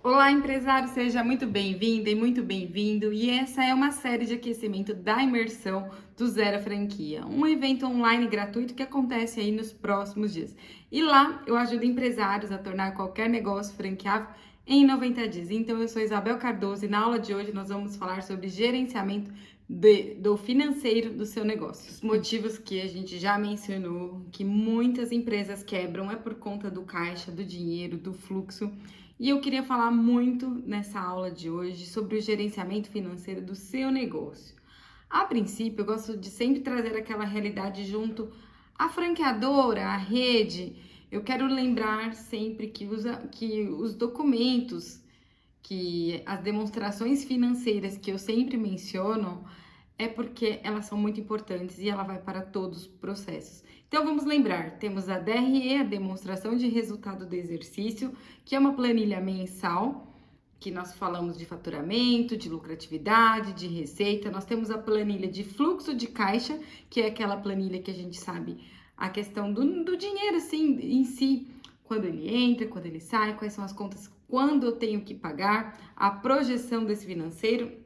Olá, empresário, seja muito bem-vinda e muito bem-vindo. E essa é uma série de aquecimento da imersão do Zero à Franquia, um evento online gratuito que acontece aí nos próximos dias. E lá eu ajudo empresários a tornar qualquer negócio franqueável em 90 dias. Então eu sou Isabel Cardoso e na aula de hoje nós vamos falar sobre gerenciamento do financeiro do seu negócio. Os motivos que a gente já mencionou, que muitas empresas quebram é por conta do caixa, do dinheiro, do fluxo. E eu queria falar muito nessa aula de hoje sobre o gerenciamento financeiro do seu negócio. A princípio, eu gosto de sempre trazer aquela realidade junto à franqueadora, à rede. Eu quero lembrar sempre que os documentos, que as demonstrações financeiras que eu sempre menciono, é porque elas são muito importantes e ela vai para todos os processos. Então vamos lembrar, temos a DRE, a demonstração de resultado do exercício, que é uma planilha mensal, que nós falamos de faturamento, de lucratividade, de receita. Nós temos a planilha de fluxo de caixa, que é aquela planilha que a gente sabe a questão do dinheiro assim, em si, quando ele entra, quando ele sai, quais são as contas, quando eu tenho que pagar, a projeção desse financeiro.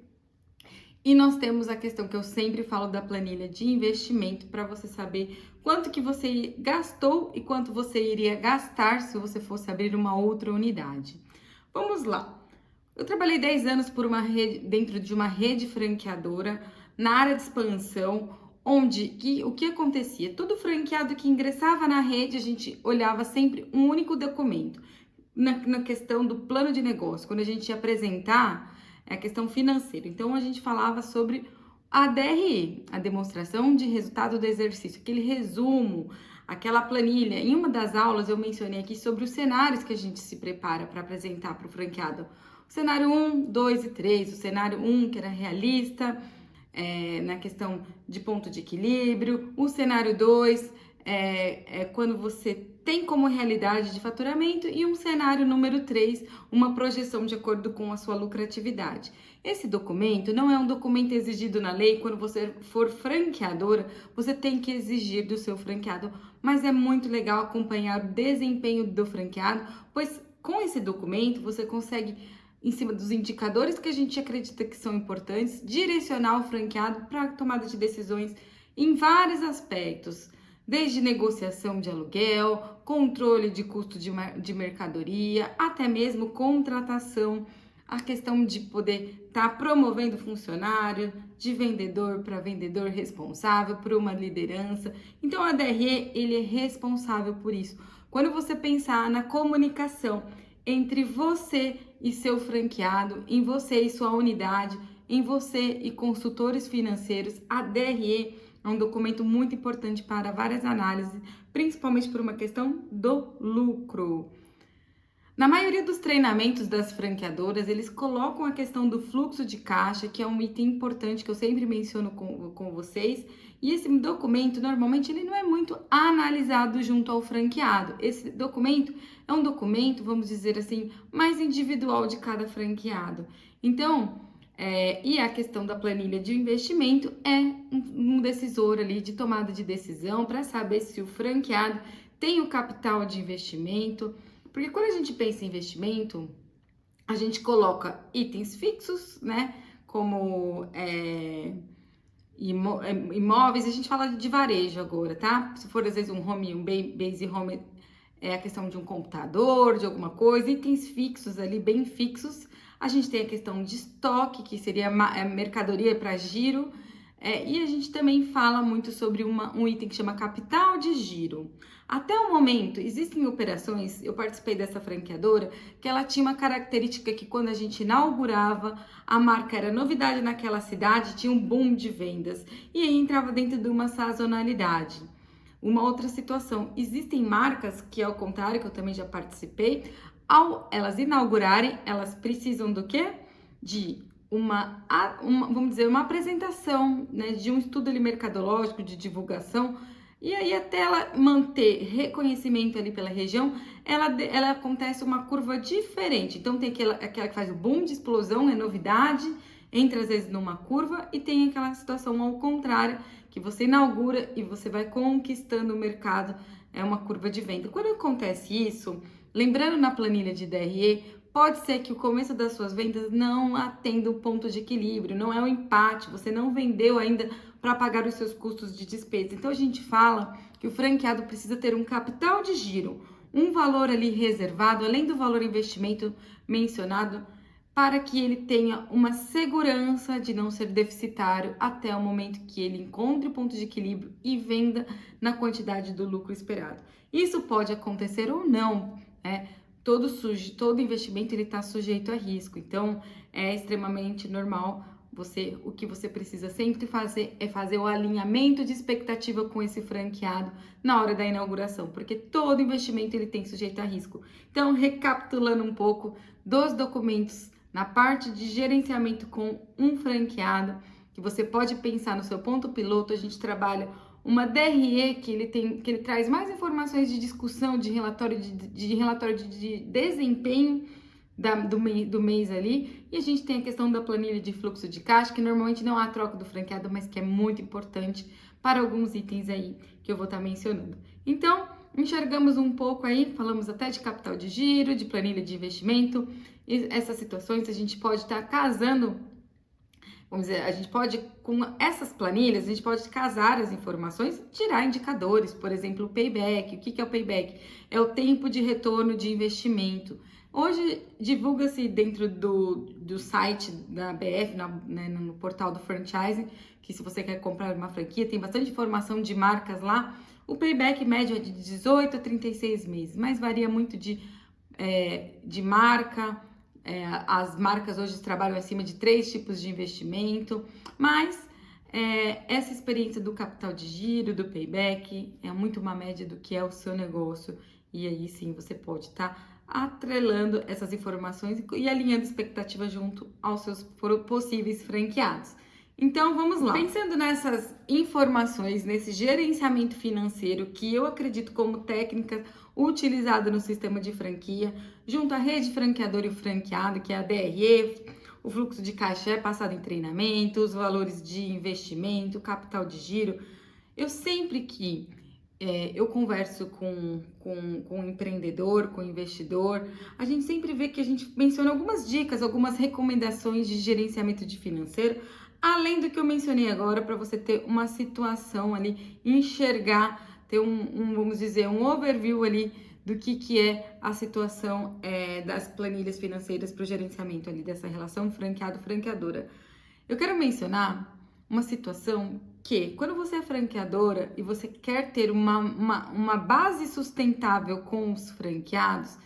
E nós temos a questão que eu sempre falo da planilha de investimento para você saber quanto que você gastou e quanto você iria gastar se você fosse abrir uma outra unidade. Vamos lá. Eu trabalhei 10 anos por uma rede, dentro de uma rede franqueadora na área de expansão, onde o que acontecia? Todo franqueado que ingressava na rede, a gente olhava sempre um único documento. Na questão do plano de negócio, quando a gente ia apresentar a questão financeira. Então, a gente falava sobre a DRE, a demonstração de resultado do exercício, aquele resumo, aquela planilha. Em uma das aulas, eu mencionei aqui sobre os cenários que a gente se prepara para apresentar para o franqueado. O cenário 1, 2 e 3. O cenário 1, que era realista, na questão de ponto de equilíbrio. O cenário 2 é quando você tem como realidade de faturamento, e um cenário número 3, uma projeção de acordo com a sua lucratividade. Esse documento não é um documento exigido na lei. Quando você for franqueadora, você tem que exigir do seu franqueado, mas é muito legal acompanhar o desempenho do franqueado, pois com esse documento você consegue, em cima dos indicadores que a gente acredita que são importantes, direcionar o franqueado para a tomada de decisões em vários aspectos, desde negociação de aluguel, controle de custo de mercadoria, até mesmo contratação, a questão de poder estar promovendo funcionário, de vendedor para vendedor responsável por uma liderança. Então a DRE, ele é responsável por isso. Quando você pensar na comunicação entre você e seu franqueado, em você e sua unidade, em você e consultores financeiros, a DRE é um documento muito importante para várias análises, principalmente por uma questão do lucro. Na maioria dos treinamentos das franqueadoras, eles colocam a questão do fluxo de caixa, que é um item importante que eu sempre menciono com vocês. E esse documento, normalmente, ele não é muito analisado junto ao franqueado. Esse documento é um documento, vamos dizer assim, mais individual de cada franqueado. Então, e a questão da planilha de investimento é um decisor ali de tomada de decisão para saber se o franqueado tem o capital de investimento. Porque quando a gente pensa em investimento, a gente coloca itens fixos, né? Como imóveis, a gente fala de varejo agora, tá? Se for às vezes um base home, é a questão de um computador, de alguma coisa, itens fixos ali, bem fixos. A gente tem a questão de estoque, que seria mercadoria para giro. E a gente também fala muito sobre um item que chama capital de giro. Até o momento, existem operações, eu participei dessa franqueadora, que ela tinha uma característica que quando a gente inaugurava, a marca era novidade naquela cidade, tinha um boom de vendas, e aí entrava dentro de uma sazonalidade. Uma outra situação, existem marcas que, ao contrário, que eu também já participei, ao elas inaugurarem, elas precisam do quê? De vamos dizer, uma apresentação, né, de um estudo ali mercadológico, de divulgação, e aí até ela manter reconhecimento ali pela região, ela acontece uma curva diferente. Então tem aquela que faz o boom de explosão, é novidade, entra às vezes numa curva, e tem aquela situação ao contrário, que você inaugura e você vai conquistando o mercado, é uma curva de venda. Quando acontece isso, lembrando na planilha de DRE, pode ser que o começo das suas vendas não atenda o ponto de equilíbrio, não é um empate, você não vendeu ainda para pagar os seus custos de despesa. Então a gente fala que o franqueado precisa ter um capital de giro, um valor ali reservado, além do valor investimento mencionado, para que ele tenha uma segurança de não ser deficitário até o momento que ele encontre o ponto de equilíbrio e venda na quantidade do lucro esperado. Isso pode acontecer ou não, né? Todo investimento ele está sujeito a risco, então é extremamente normal. O que você precisa sempre fazer é fazer o alinhamento de expectativa com esse franqueado na hora da inauguração, porque todo investimento ele tem sujeito a risco. Então, recapitulando um pouco dos documentos na parte de gerenciamento com um franqueado, que você pode pensar no seu ponto piloto, a gente trabalha uma DRE que ele traz mais informações de discussão, de relatório de desempenho do mês ali, e a gente tem a questão da planilha de fluxo de caixa, que normalmente não há troca do franqueado, mas que é muito importante para alguns itens aí que eu vou estar mencionando. Então, enxergamos um pouco aí, falamos até de capital de giro, de planilha de investimento, e essas situações a gente pode estar casando, vamos dizer, a gente pode, com essas planilhas, a gente pode casar as informações, tirar indicadores, por exemplo, o payback. O que é o payback? É o tempo de retorno de investimento. Hoje, divulga-se dentro do site da BF, no portal do franchising, que se você quer comprar uma franquia, tem bastante informação de marcas lá. O payback médio é de 18 a 36 meses, mas varia muito de marca. As marcas hoje trabalham acima de 3 tipos de investimento, mas essa experiência do capital de giro, do payback, é muito uma média do que é o seu negócio, e aí sim você pode estar atrelando essas informações e alinhando expectativa junto aos seus possíveis franqueados. Então vamos lá. Pensando nessas informações, nesse gerenciamento financeiro que eu acredito como técnica utilizada no sistema de franquia, junto à rede franqueador e o franqueado, que é a DRE, o fluxo de caixa é passado em treinamento, os valores de investimento, capital de giro. Eu sempre que eu converso com um empreendedor, com um investidor, a gente sempre vê que a gente menciona algumas dicas, algumas recomendações de gerenciamento de financeiro, além do que eu mencionei agora, para você ter uma situação ali, enxergar, ter vamos dizer, um overview ali do que é a situação das planilhas financeiras para o gerenciamento ali dessa relação franqueado-franqueadora. Eu quero mencionar uma situação que, quando você é franqueadora e você quer ter uma base sustentável com os franqueados,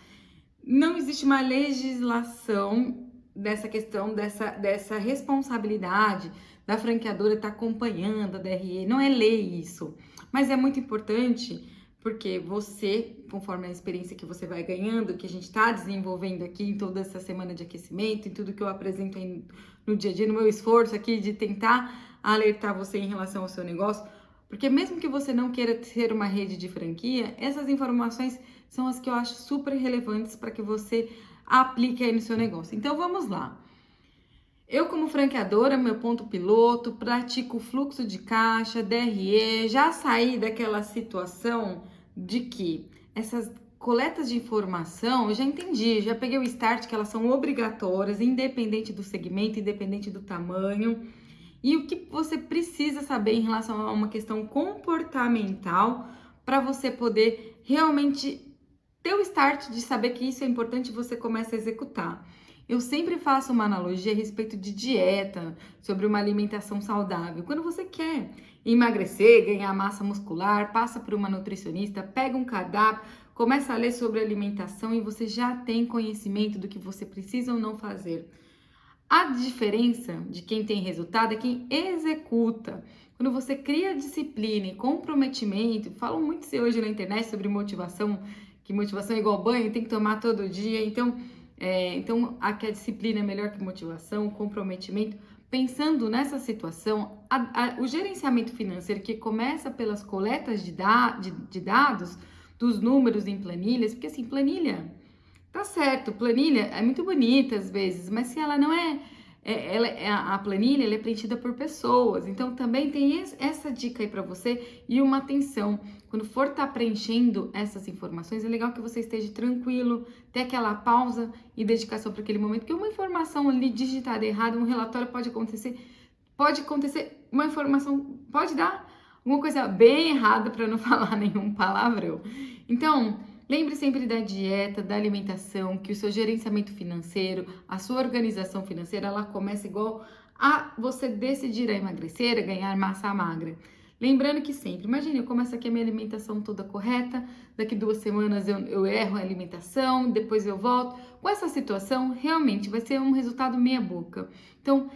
não existe uma legislação dessa questão, dessa responsabilidade da franqueadora estar acompanhando a DRE, não é lei isso, mas é muito importante porque você, conforme a experiência que você vai ganhando, que a gente está desenvolvendo aqui em toda essa semana de aquecimento, em tudo que eu apresento aí no dia a dia, no meu esforço aqui de tentar alertar você em relação ao seu negócio, porque mesmo que você não queira ter uma rede de franquia, essas informações são as que eu acho super relevantes para que você aplique aí no seu negócio. Então vamos lá. Eu, como franqueadora, meu ponto piloto, pratico fluxo de caixa, DRE, já saí daquela situação de que essas coletas de informação, eu já entendi, já peguei o start que elas são obrigatórias, independente do segmento, independente do tamanho. E o que você precisa saber em relação a uma questão comportamental para você poder realmente ter o start de saber que isso é importante e você começa a executar. Eu sempre faço uma analogia a respeito de dieta, sobre uma alimentação saudável. Quando você quer emagrecer, ganhar massa muscular, passa por uma nutricionista, pega um cardápio, começa a ler sobre alimentação e você já tem conhecimento do que você precisa ou não fazer. A diferença de quem tem resultado é quem executa. Quando você cria disciplina e comprometimento, falam muito hoje na internet sobre motivação, que motivação é igual banho, tem que tomar todo dia, então aqui a disciplina é melhor que motivação, comprometimento. Pensando nessa situação, o gerenciamento financeiro que começa pelas coletas de dados, dos números em planilhas, porque assim, planilha, tá certo, planilha é muito bonita às vezes, mas se ela não é a planilha ela é preenchida por pessoas, então também tem essa dica aí para você e uma atenção. Quando for estar preenchendo essas informações, é legal que você esteja tranquilo, ter aquela pausa e dedicação para aquele momento, porque uma informação ali digitada errada, um relatório pode acontecer, uma informação, pode dar alguma coisa bem errada para não falar nenhum palavrão. Então, lembre sempre da dieta, da alimentação, que o seu gerenciamento financeiro, a sua organização financeira, ela começa igual a você decidir a emagrecer, a ganhar massa magra. Lembrando que sempre, imagine, eu começo aqui a minha alimentação toda correta, daqui 2 semanas eu erro a alimentação, depois eu volto. Com essa situação, realmente vai ser um resultado meia boca. Então,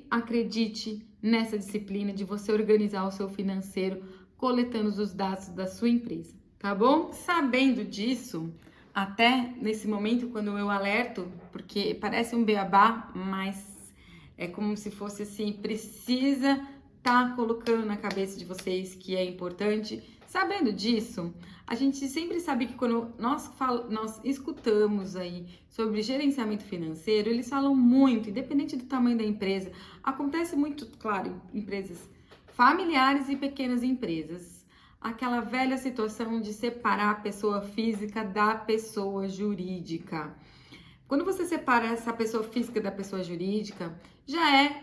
acredite nessa disciplina de você organizar o seu financeiro, coletando os dados da sua empresa, tá bom? Sabendo disso, até nesse momento quando eu alerto, porque parece um beabá, mas é como se fosse assim, precisa tá colocando na cabeça de vocês que é importante. Sabendo disso, a gente sempre sabe que quando nós escutamos aí sobre gerenciamento financeiro, eles falam muito, independente do tamanho da empresa. Acontece muito, claro, em empresas familiares e pequenas empresas. Aquela velha situação de separar a pessoa física da pessoa jurídica. Quando você separa essa pessoa física da pessoa jurídica, já é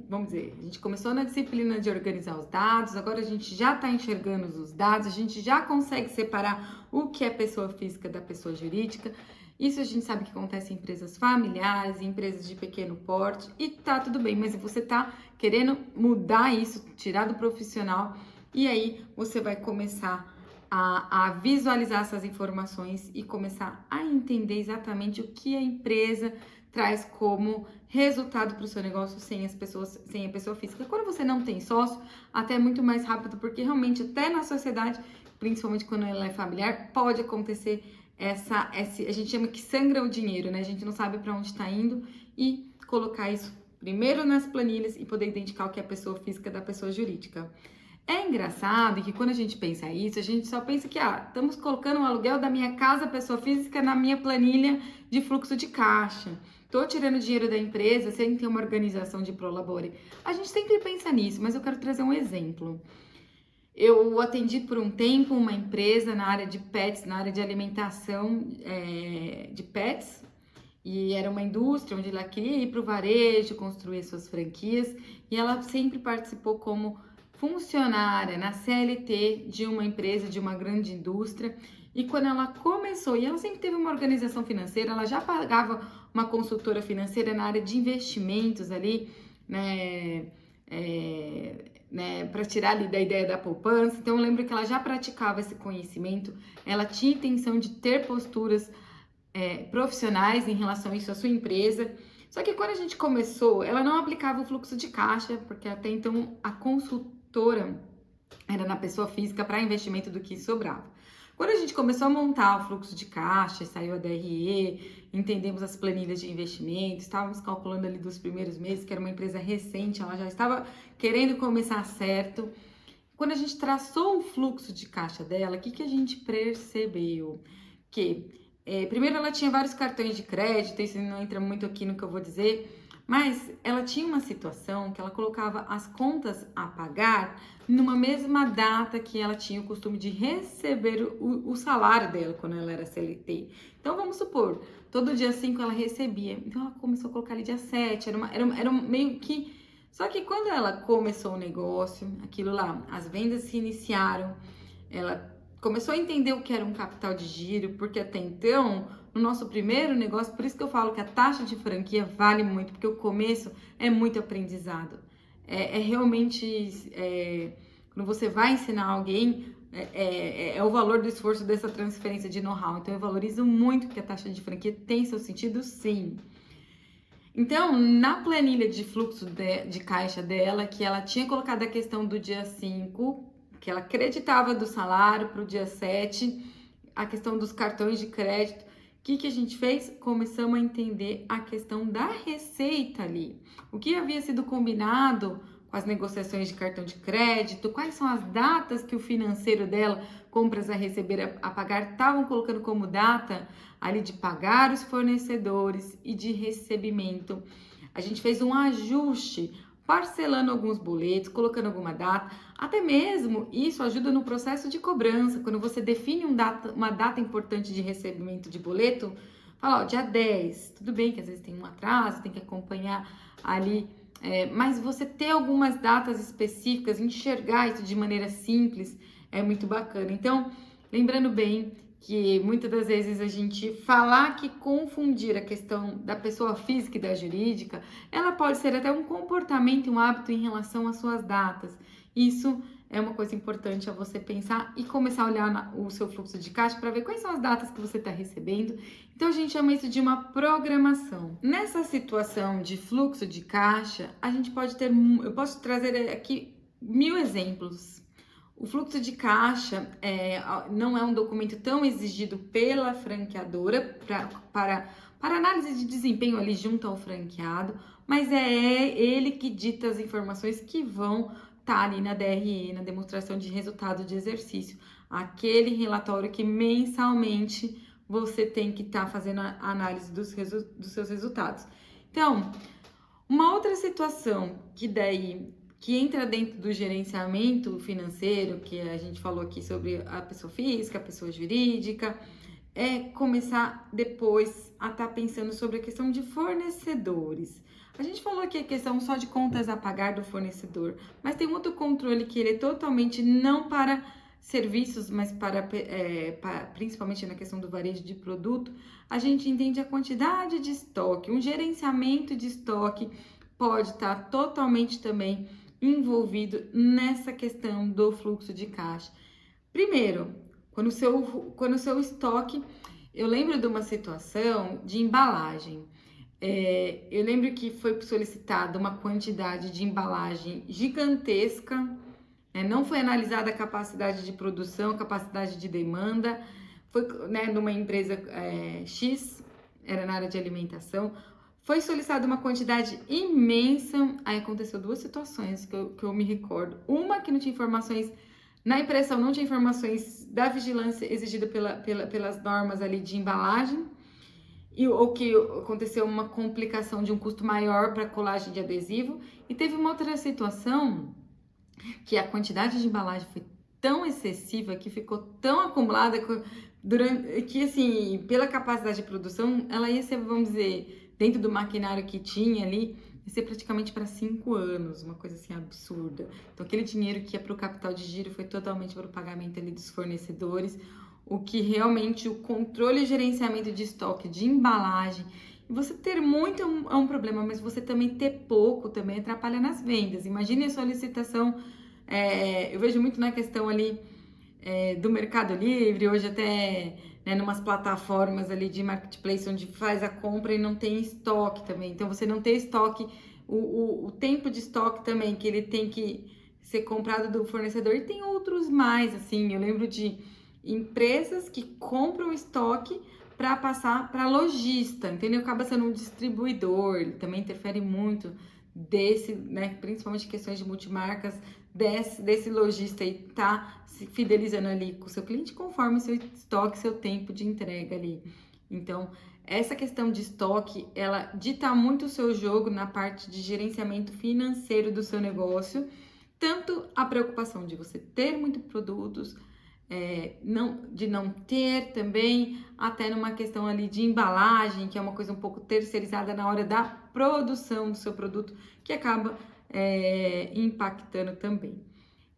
vamos dizer, a gente começou na disciplina de organizar os dados, agora a gente já está enxergando os dados, a gente já consegue separar o que é pessoa física da pessoa jurídica. Isso a gente sabe que acontece em empresas familiares, em empresas de pequeno porte, e tá tudo bem, mas você tá querendo mudar isso, tirar do profissional, e aí você vai começar a visualizar essas informações e começar a entender exatamente o que a empresa traz como resultado para o seu negócio sem a pessoa física. Quando você não tem sócio, até é muito mais rápido, porque realmente até na sociedade, principalmente quando ela é familiar, pode acontecer a gente chama que sangra o dinheiro, né? A gente não sabe para onde está indo, e colocar isso primeiro nas planilhas e poder identificar o que é a pessoa física da pessoa jurídica. É engraçado que quando a gente pensa isso, a gente só pensa que, estamos colocando o aluguel da minha casa, pessoa física, na minha planilha de fluxo de caixa. Tô tirando dinheiro da empresa sem ter uma organização de prolabore. A gente sempre pensa nisso, mas eu quero trazer um exemplo. Eu atendi por um tempo uma empresa na área de pets, na área de alimentação de pets, e era uma indústria onde ela queria ir para o varejo, construir suas franquias, e ela sempre participou como funcionária na CLT de uma empresa, de uma grande indústria. E quando ela começou, e ela sempre teve uma organização financeira, ela já pagava uma consultora financeira na área de investimentos ali, né, para tirar ali da ideia da poupança. Então eu lembro que ela já praticava esse conhecimento, ela tinha intenção de ter posturas profissionais em relação a isso, a sua empresa. Só que quando a gente começou, ela não aplicava o fluxo de caixa, porque até então a consultora era na pessoa física para investimento do que sobrava. Quando a gente começou a montar o fluxo de caixa, saiu a DRE, entendemos as planilhas de investimento, estávamos calculando ali dos primeiros meses, que era uma empresa recente, ela já estava querendo começar certo. Quando a gente traçou o fluxo de caixa dela, o que a gente percebeu? Que primeiro ela tinha vários cartões de crédito, isso não entra muito aqui no que eu vou dizer, mas ela tinha uma situação que ela colocava as contas a pagar numa mesma data que ela tinha o costume de receber o salário dela quando ela era CLT. Então vamos supor, todo dia 5 ela recebia, então ela começou a colocar ali dia 7, era meio que... Só que quando ela começou o negócio, aquilo lá, as vendas se iniciaram, ela começou a entender o que era um capital de giro, porque até então, no nosso primeiro negócio, por isso que eu falo que a taxa de franquia vale muito, porque o começo é muito aprendizado. Realmente, quando você vai ensinar alguém, o valor do esforço dessa transferência de know-how. Então, eu valorizo muito que a taxa de franquia tem seu sentido, sim. Então, na planilha de fluxo de caixa dela, que ela tinha colocado a questão do dia 5, que ela acreditava do salário para o dia 7, a questão dos cartões de crédito. O que a gente fez? Começamos a entender a questão da receita ali. O que havia sido combinado com as negociações de cartão de crédito, quais são as datas que o financeiro dela, compras a receber, a pagar, estavam colocando como data ali de pagar os fornecedores e de recebimento a gente fez um ajuste, parcelando alguns boletos, colocando alguma data, até mesmo isso ajuda no processo de cobrança, quando você define uma data importante de recebimento de boleto, fala, ó, dia 10, tudo bem que às vezes tem um atraso, tem que acompanhar ali, mas você ter algumas datas específicas, enxergar isso de maneira simples, é muito bacana. Então, lembrando bem que muitas das vezes a gente falar que confundir a questão da pessoa física e da jurídica, ela pode ser até um comportamento, um hábito em relação às suas datas. Isso é uma coisa importante a você pensar e começar a olhar o seu fluxo de caixa para ver quais são as datas que você está recebendo. Então a gente chama isso de uma programação. Nessa situação de fluxo de caixa, a gente pode ter, eu posso trazer aqui 1000 exemplos. O fluxo de caixa não é um documento tão exigido pela franqueadora para análise de desempenho ali junto ao franqueado, mas é ele que dita as informações que vão estar ali na DRE, na demonstração de resultado de exercício, aquele relatório que mensalmente você tem que estar fazendo a análise dos seus resultados. Então, uma outra situação que entra dentro do gerenciamento financeiro, que a gente falou aqui sobre a pessoa física, a pessoa jurídica, é começar depois a estar pensando sobre a questão de fornecedores. A gente falou aqui a questão só de contas a pagar do fornecedor, mas tem outro controle que ele é totalmente não para serviços, mas principalmente na questão do varejo de produto. A gente entende a quantidade de estoque, um gerenciamento de estoque pode estar totalmente também envolvido nessa questão do fluxo de caixa. Primeiro, quando o seu estoque, eu lembro de uma situação de embalagem. Eu lembro que foi solicitada uma quantidade de embalagem gigantesca, não foi analisada a capacidade de produção, a capacidade de demanda, foi numa empresa X, era na área de alimentação, foi solicitada uma quantidade imensa, aí aconteceu duas situações que eu me recordo. Uma que não tinha informações, na impressão não tinha informações da vigilância exigida pelas normas ali de embalagem, ou que aconteceu uma complicação de um custo maior para colagem de adesivo, e teve uma outra situação que a quantidade de embalagem foi tão excessiva, que ficou tão acumulada, que assim, pela capacidade de produção, ela ia ser, vamos dizer, dentro do maquinário que tinha ali, ia ser praticamente para 5 anos, uma coisa assim absurda. Então, aquele dinheiro que ia para o capital de giro foi totalmente para o pagamento ali dos fornecedores, o que realmente o controle e gerenciamento de estoque, de embalagem, e você ter muito é um problema, mas você também ter pouco também atrapalha nas vendas. Imagine a solicitação, eu vejo muito na questão ali do Mercado Livre, hoje até numas plataformas ali de marketplace onde faz a compra e não tem estoque também. Então, você não tem estoque, o tempo de estoque também, que ele tem que ser comprado do fornecedor, e tem outros mais, assim, eu lembro de empresas que compram estoque para passar para lojista, entendeu? Acaba sendo um distribuidor, ele também interfere muito principalmente questões de multimarcas, desse lojista aí tá se fidelizando ali com o seu cliente conforme o seu estoque, seu tempo de entrega ali. Então, essa questão de estoque, ela dita muito o seu jogo na parte de gerenciamento financeiro do seu negócio, tanto a preocupação de você ter muitos produtos, de não ter também, até numa questão ali de embalagem, que é uma coisa um pouco terceirizada na hora da produção do seu produto, que acaba impactando também.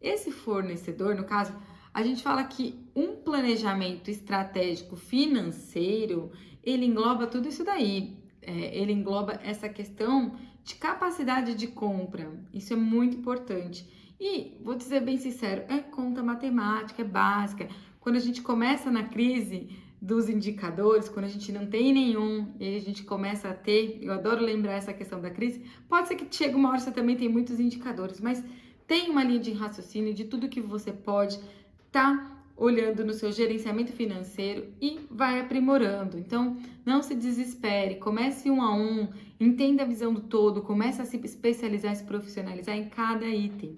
Esse fornecedor, no caso, a gente fala que um planejamento estratégico financeiro, ele engloba tudo isso daí. Ele engloba essa questão de capacidade de compra. Isso é muito importante. E, vou dizer bem sincero, é conta matemática, é básica. Quando a gente começa na crise dos indicadores, quando a gente não tem nenhum e a gente começa a ter, eu adoro lembrar essa questão da crise, pode ser que chegue uma hora você também tem muitos indicadores, mas tem uma linha de raciocínio de tudo que você pode estar olhando no seu gerenciamento financeiro e vai aprimorando. Então, não se desespere, comece um a um, entenda a visão do todo, comece a se especializar, se profissionalizar em cada item.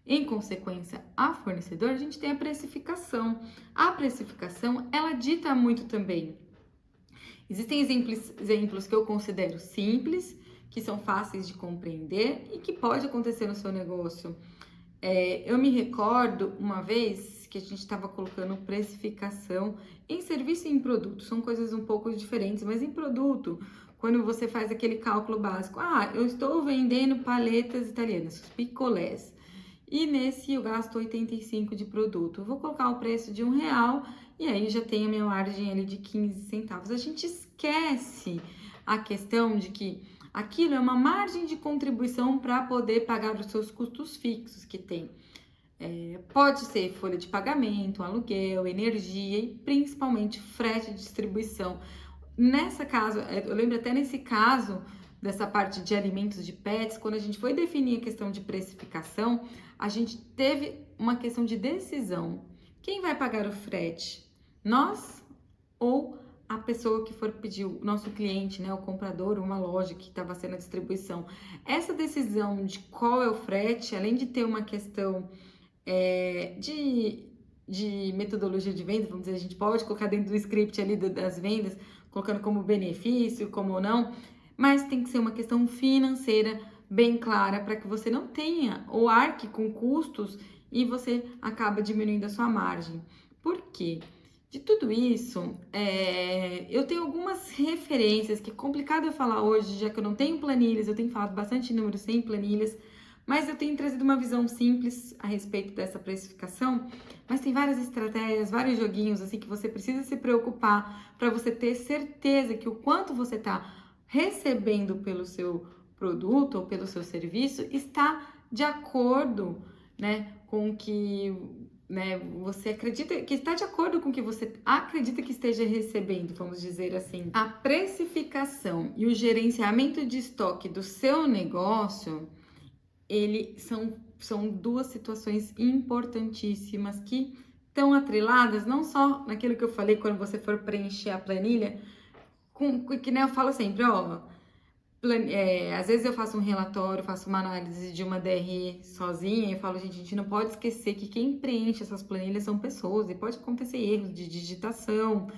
Em consequência, a fornecedor, a gente tem a precificação. A precificação, ela dita muito também. Existem exemplos que eu considero simples, que são fáceis de compreender e que pode acontecer no seu negócio. Eu me recordo uma vez que a gente estava colocando precificação em serviço e em produto. São coisas um pouco diferentes, mas em produto, quando você faz aquele cálculo básico, eu estou vendendo paletas italianas, picolés, e nesse eu gasto 85 de produto. Eu vou colocar o preço de R$1 e aí já tenho a minha margem ali de 15 centavos. A gente esquece a questão de que aquilo é uma margem de contribuição para poder pagar os seus custos fixos que tem. Pode ser folha de pagamento, aluguel, energia e principalmente frete de distribuição. Nessa caso, eu lembro até nesse caso dessa parte de alimentos de pets, quando a gente foi definir a questão de precificação, a gente teve uma questão de decisão. Quem vai pagar o frete? Nós ou a pessoa que for pedir, o nosso cliente, né, o comprador, uma loja que estava sendo a distribuição. Essa decisão de qual é o frete, além de ter uma questão de metodologia de venda, vamos dizer, a gente pode colocar dentro do script ali das vendas, colocando como benefício, como não, mas tem que ser uma questão financeira bem clara para que você não tenha ou arque com custos e você acaba diminuindo a sua margem. Por quê? De tudo isso, eu tenho algumas referências, que é complicado eu falar hoje, já que eu não tenho planilhas, eu tenho falado bastante números sem planilhas, mas eu tenho trazido uma visão simples a respeito dessa precificação, mas tem várias estratégias, vários joguinhos assim que você precisa se preocupar para você ter certeza que o quanto você está recebendo pelo seu produto ou pelo seu serviço está de acordo, né, com o que você acredita que está de acordo com o que você acredita que esteja recebendo, vamos dizer assim. A precificação e o gerenciamento de estoque do seu negócio, são duas situações importantíssimas que estão atreladas, não só naquilo que eu falei quando você for preencher a planilha, que nem eu falo sempre, às vezes eu faço um relatório, faço uma análise de uma DRE sozinha e falo, gente, a gente não pode esquecer que quem preenche essas planilhas são pessoas e pode acontecer erros de digitação.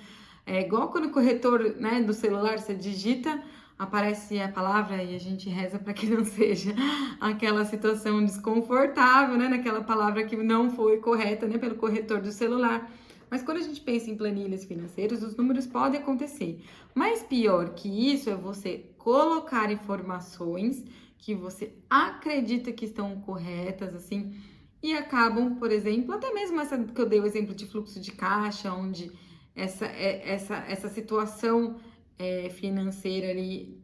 Igual quando o corretor, né, do celular você digita, aparece a palavra e a gente reza para que não seja aquela situação desconfortável, né, naquela palavra que não foi correta, né, pelo corretor do celular. Mas quando a gente pensa em planilhas financeiras, os números podem acontecer. Mas pior que isso é você colocar informações que você acredita que estão corretas, assim, e acabam, por exemplo, até mesmo essa que eu dei o exemplo de fluxo de caixa, onde essa situação financeira ali,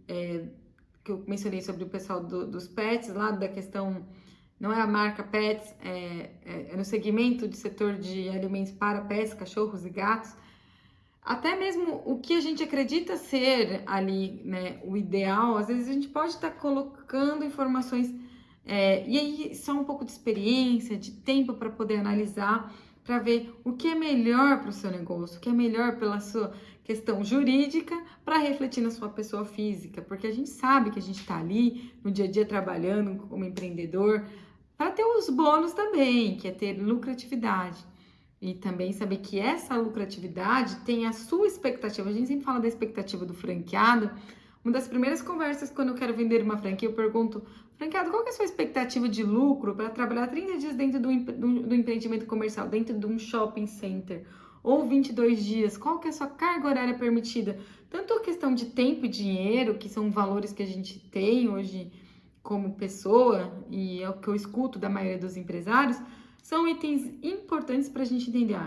que eu mencionei sobre o pessoal dos pets, lá da questão, não é a marca pets, é no segmento de setor de alimentos para pets, cachorros e gatos, até mesmo o que a gente acredita ser ali, né, o ideal, às vezes a gente pode estar colocando informações, e aí só um pouco de experiência, de tempo para poder analisar, para ver o que é melhor para o seu negócio, o que é melhor pela sua questão jurídica, para refletir na sua pessoa física, porque a gente sabe que a gente está ali no dia a dia trabalhando como empreendedor, para ter os bônus também, que é ter lucratividade. E também saber que essa lucratividade tem a sua expectativa. A gente sempre fala da expectativa do franqueado. Uma das primeiras conversas quando eu quero vender uma franquia, eu pergunto, franqueado, qual que é a sua expectativa de lucro para trabalhar 30 dias dentro do empreendimento comercial, dentro de um shopping center? Ou 22 dias? Qual que é a sua carga horária permitida? Tanto a questão de tempo e dinheiro, que são valores que a gente tem hoje como pessoa, e é o que eu escuto da maioria dos empresários, são itens importantes para a gente entender.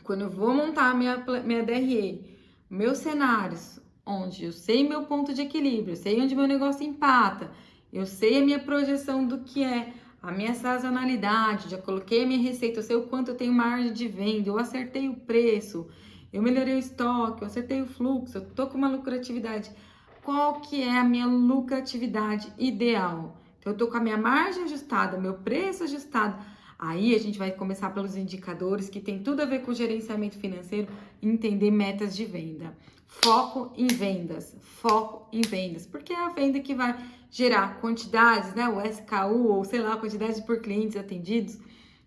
Quando eu vou montar minha DRE, meus cenários, onde eu sei meu ponto de equilíbrio, eu sei onde meu negócio empata, eu sei a minha projeção do que é a minha sazonalidade, já coloquei a minha receita, eu sei o quanto eu tenho margem de venda, eu acertei o preço, eu melhorei o estoque, eu acertei o fluxo, eu tô com uma lucratividade. Qual que é a minha lucratividade ideal? Então, eu tô com a minha margem ajustada, meu preço ajustado. Aí a gente vai começar pelos indicadores que tem tudo a ver com o gerenciamento financeiro e entender metas de venda. Foco em vendas, porque é a venda que vai gerar quantidades, né? O SKU, ou sei lá, quantidade por clientes atendidos.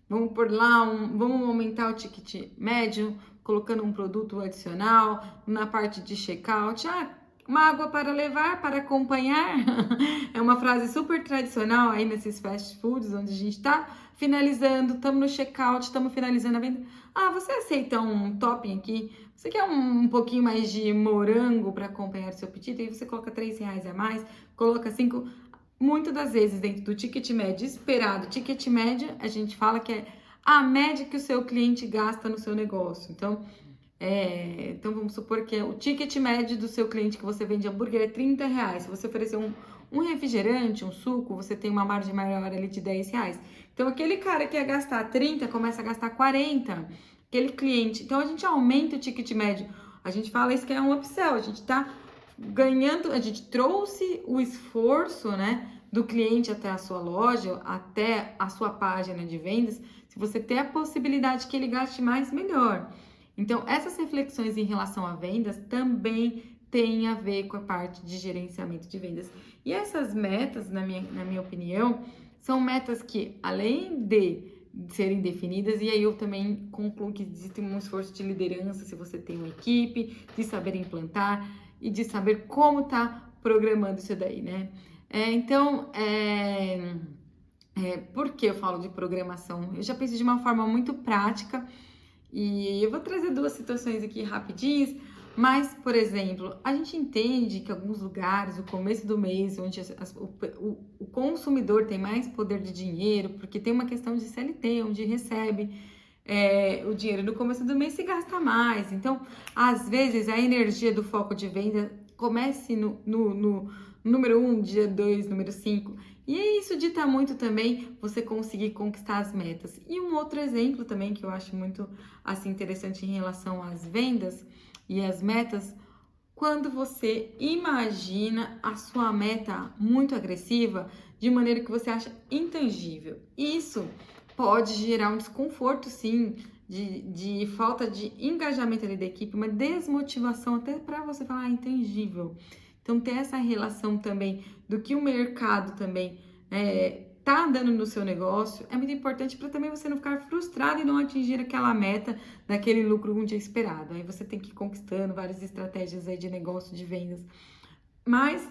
Vamos por lá, vamos aumentar o ticket médio, colocando um produto adicional na parte de checkout. uma água para levar, para acompanhar. É uma frase super tradicional aí nesses fast foods, onde a gente está finalizando, estamos no checkout, estamos finalizando a venda. Ah, você aceita um topping aqui? Você quer um pouquinho mais de morango para acompanhar o seu pedido? E você coloca R$ 3 a mais, coloca 5. Muitas das vezes, dentro do ticket médio esperado, ticket médio, a gente fala que é a média que o seu cliente gasta no seu negócio. Então vamos supor que o ticket médio do seu cliente que você vende hambúrguer é R$ 30. Se você oferecer um refrigerante, um suco, você tem uma margem maior ali de R$ 10. Então aquele cara que ia gastar 30 começa a gastar 40. Aquele cliente. Então a gente aumenta o ticket médio. A gente fala isso que é um upsell. A gente tá ganhando, a gente trouxe o esforço, né, do cliente até a sua loja, até a sua página de vendas. Se você tem a possibilidade que ele gaste mais, melhor. Então, essas reflexões em relação a vendas também têm a ver com a parte de gerenciamento de vendas. E essas metas, na minha opinião, são metas que, além de serem definidas, e aí eu também concluo que existe um esforço de liderança, se você tem uma equipe, de saber implantar e de saber como tá programando isso daí, né? Por que eu falo de programação? Eu já penso de uma forma muito prática e eu vou trazer duas situações aqui rapidinhas, mas, por exemplo, a gente entende que em alguns lugares, o começo do mês, onde o consumidor tem mais poder de dinheiro, porque tem uma questão de CLT, onde recebe o dinheiro no começo do mês se gasta mais. Então, às vezes, a energia do foco de venda comece no número 1, dia 2, número 5. E isso dita muito também você conseguir conquistar as metas. E um outro exemplo também que eu acho muito assim interessante em relação às vendas e às metas, quando você imagina a sua meta muito agressiva de maneira que você acha intangível. Isso pode gerar um desconforto, sim, de falta de engajamento ali da equipe, uma desmotivação até para você falar intangível. Então, ter essa relação também do que o mercado também tá dando no seu negócio é muito importante para também você não ficar frustrado e não atingir aquela meta daquele lucro um dia esperado. Aí você tem que ir conquistando várias estratégias aí de negócio, de vendas. Mas,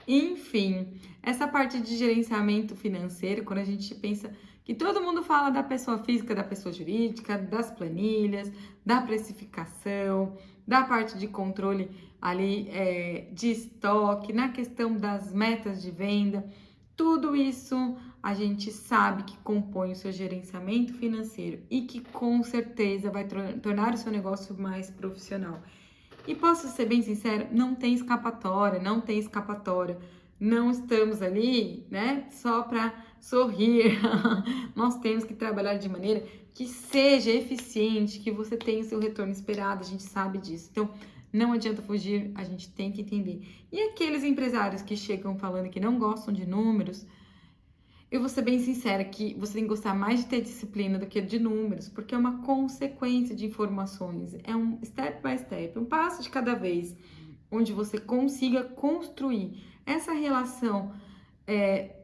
enfim, essa parte de gerenciamento financeiro, quando a gente pensa que todo mundo fala da pessoa física, da pessoa jurídica, das planilhas, da precificação, da parte de controle ali de estoque, na questão das metas de venda, tudo isso a gente sabe que compõe o seu gerenciamento financeiro e que com certeza vai tornar o seu negócio mais profissional. E posso ser bem sincera, não tem escapatória, não tem escapatória. Não estamos ali, né, só para sorrir. Nós temos que trabalhar de maneira que seja eficiente, que você tenha o seu retorno esperado, a gente sabe disso. Então, não adianta fugir, a gente tem que entender. E aqueles empresários que chegam falando que não gostam de números, eu vou ser bem sincera que você tem que gostar mais de ter disciplina do que de números, porque é uma consequência de informações, é um step by step, um passo de cada vez, onde você consiga construir essa relação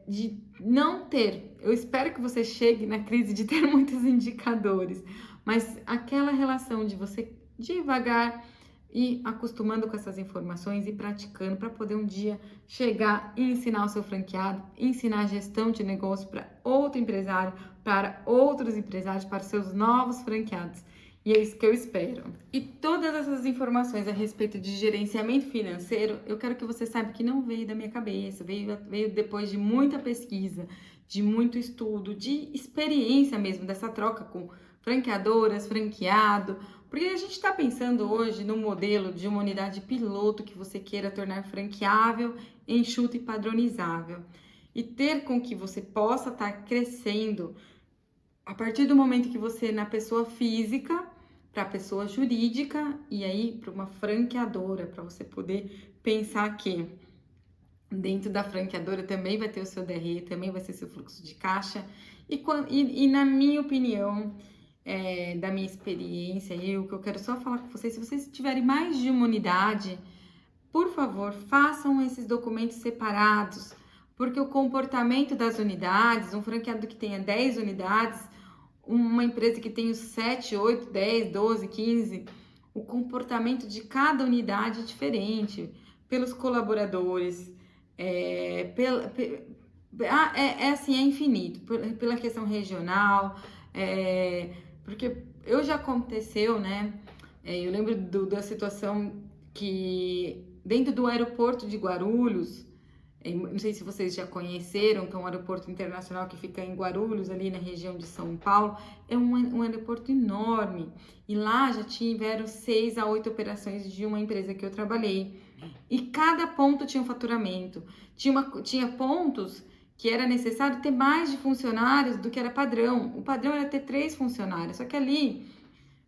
de não ter. Eu espero que você chegue na crise de ter muitos indicadores, mas aquela relação de você devagar e acostumando com essas informações e praticando para poder um dia chegar e ensinar o seu franqueado, ensinar a gestão de negócio para outro empresário, para outros empresários, para seus novos franqueados. E é isso que eu espero. E todas essas informações a respeito de gerenciamento financeiro, eu quero que você saiba que não veio da minha cabeça, veio depois de muita pesquisa, de muito estudo, de experiência mesmo, dessa troca com franqueadoras, franqueado, porque a gente está pensando hoje no modelo de uma unidade piloto que você queira tornar franqueável, enxuto e padronizável. E ter com que você possa estar crescendo a partir do momento que você, na pessoa física, para a pessoa jurídica e aí para uma franqueadora, para você poder pensar que dentro da franqueadora também vai ter o seu DRE, também vai ser seu fluxo de caixa. E na minha opinião, da minha experiência, o que eu quero só falar com vocês, se vocês tiverem mais de uma unidade, por favor, façam esses documentos separados, porque o comportamento das unidades, um franqueado que tenha 10 unidades, uma empresa que tenha 7, 8, 10, 12, 15, o comportamento de cada unidade diferente, pelos colaboradores, assim, é infinito, pela questão regional, porque já aconteceu, né? Eu lembro da situação que dentro do aeroporto de Guarulhos, não sei se vocês já conheceram, que é um aeroporto internacional que fica em Guarulhos, ali na região de São Paulo, é um aeroporto enorme. E lá já tiveram 6 a 8 operações de uma empresa que eu trabalhei. E cada ponto tinha um faturamento. Tinha pontos que era necessário ter mais de funcionários do que era padrão. O padrão era ter 3 funcionários, só que ali,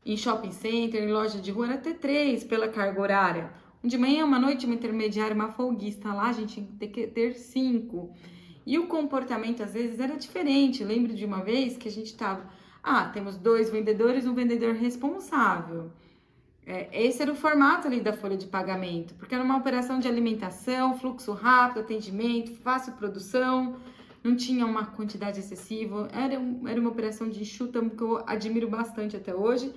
em shopping center, em loja de rua, era ter 3 pela carga horária. Um de manhã, uma noite, uma intermediária, uma folguista. Lá a gente tinha que ter 5. E o comportamento, às vezes, era diferente. Eu lembro de uma vez que a gente estava... temos 2 vendedores, um vendedor responsável. Esse era o formato ali da folha de pagamento, porque era uma operação de alimentação, fluxo rápido, atendimento, fácil produção, não tinha uma quantidade excessiva, era uma operação de enxuta que eu admiro bastante até hoje.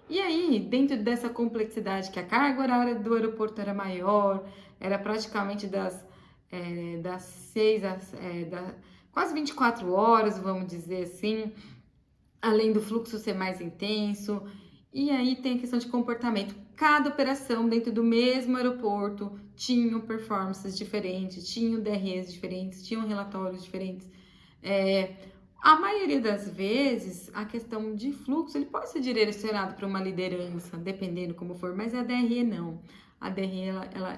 E aí, dentro dessa complexidade, que a carga horária do aeroporto era maior, era praticamente das 6 quase 24 horas, vamos dizer assim, além do fluxo ser mais intenso. E aí tem a questão de comportamento. Cada operação dentro do mesmo aeroporto tinha performances diferentes, tinha DREs diferentes, tinham relatórios diferentes. A maioria das vezes, a questão de fluxo, ele pode ser direcionado para uma liderança, dependendo como for, mas a DRE não. A DRE,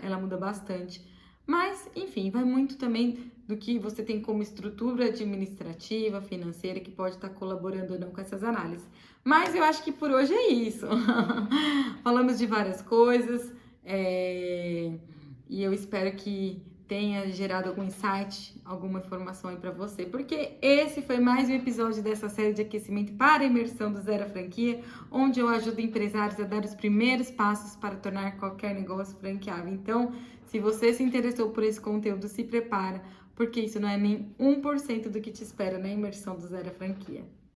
ela muda bastante. Mas, enfim, vai muito também do que você tem como estrutura administrativa, financeira, que pode estar colaborando ou não com essas análises. Mas eu acho que por hoje é isso. Falamos de várias coisas, e eu espero que tenha gerado algum insight, alguma informação aí para você, porque esse foi mais um episódio dessa série de aquecimento para a imersão do Zero Franquia, onde eu ajudo empresários a dar os primeiros passos para tornar qualquer negócio franqueável. Então, se você se interessou por esse conteúdo, se prepara, porque isso não é nem 1% do que te espera na imersão do Zero Franquia.